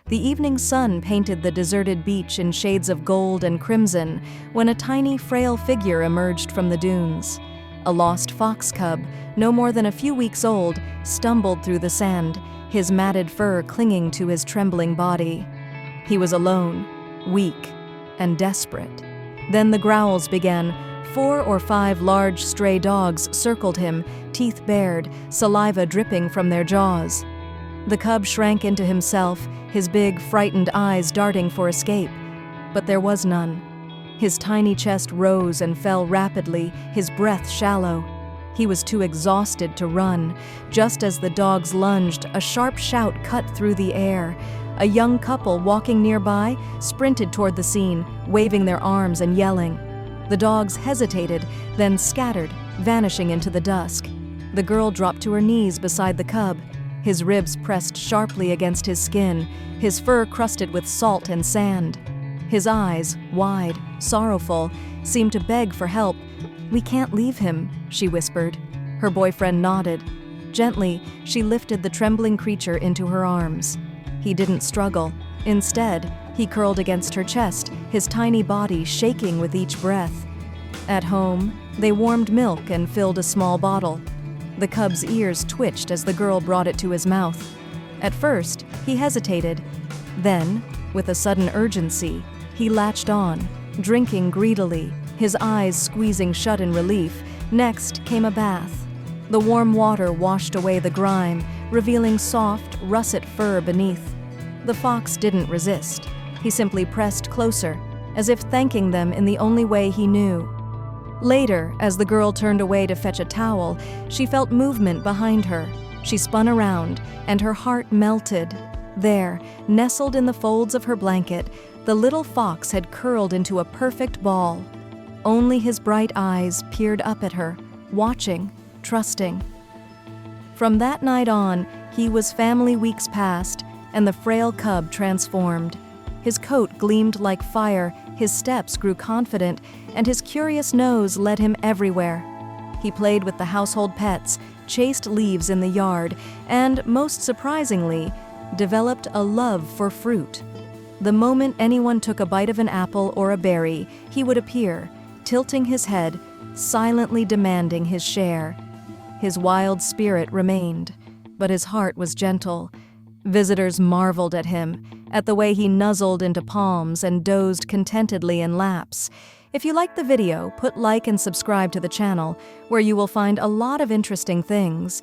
The evening sun painted the deserted beach in shades of gold and crimson when a tiny, frail figure emerged from the dunes. A lost fox cub, no more than a few weeks old, stumbled through the sand, his matted fur clinging to his trembling body. He was alone, weak, and desperate. Then the growls began. 4 or 5 large stray dogs circled him, teeth bared, saliva dripping from their jaws. The cub shrank into himself, his big, frightened eyes darting for escape. But there was none. His tiny chest rose and fell rapidly, his breath shallow. He was too exhausted to run. Just as the dogs lunged, a sharp shout cut through the air. A young couple walking nearby sprinted toward the scene, waving their arms and yelling. The dogs hesitated, then scattered, vanishing into the dusk. The girl dropped to her knees beside the cub, his ribs pressed sharply against his skin, his fur crusted with salt and sand. His eyes, wide, sorrowful, seemed to beg for help. "We can't leave him," she whispered. Her boyfriend nodded. Gently, she lifted the trembling creature into her arms. He didn't struggle. Instead, he curled against her chest, his tiny body shaking with each breath. At home, they warmed milk and filled a small bottle. The cub's ears twitched as the girl brought it to his mouth. At first, he hesitated. Then, with a sudden urgency, he latched on, drinking greedily, his eyes squeezing shut in relief. Next came a bath. The warm water washed away the grime, revealing soft, russet fur beneath. The fox didn't resist. He simply pressed closer, as if thanking them in the only way he knew. Later, as the girl turned away to fetch a towel, she felt movement behind her. She spun around, and her heart melted. There, nestled in the folds of her blanket, the little fox had curled into a perfect ball. Only his bright eyes peered up at her, watching, trusting. From that night on, he was family weeks past, and the frail cub transformed. His coat gleamed like fire, his steps grew confident, and his curious nose led him everywhere. He played with the household pets, chased leaves in the yard, and, most surprisingly, developed a love for fruit. The moment anyone took a bite of an apple or a berry, he would appear, tilting his head, silently demanding his share. His wild spirit remained, but his heart was gentle. Visitors marveled at him, at the way he nuzzled into palms and dozed contentedly in laps. If you liked the video, put like and subscribe to the channel, where you will find a lot of interesting things.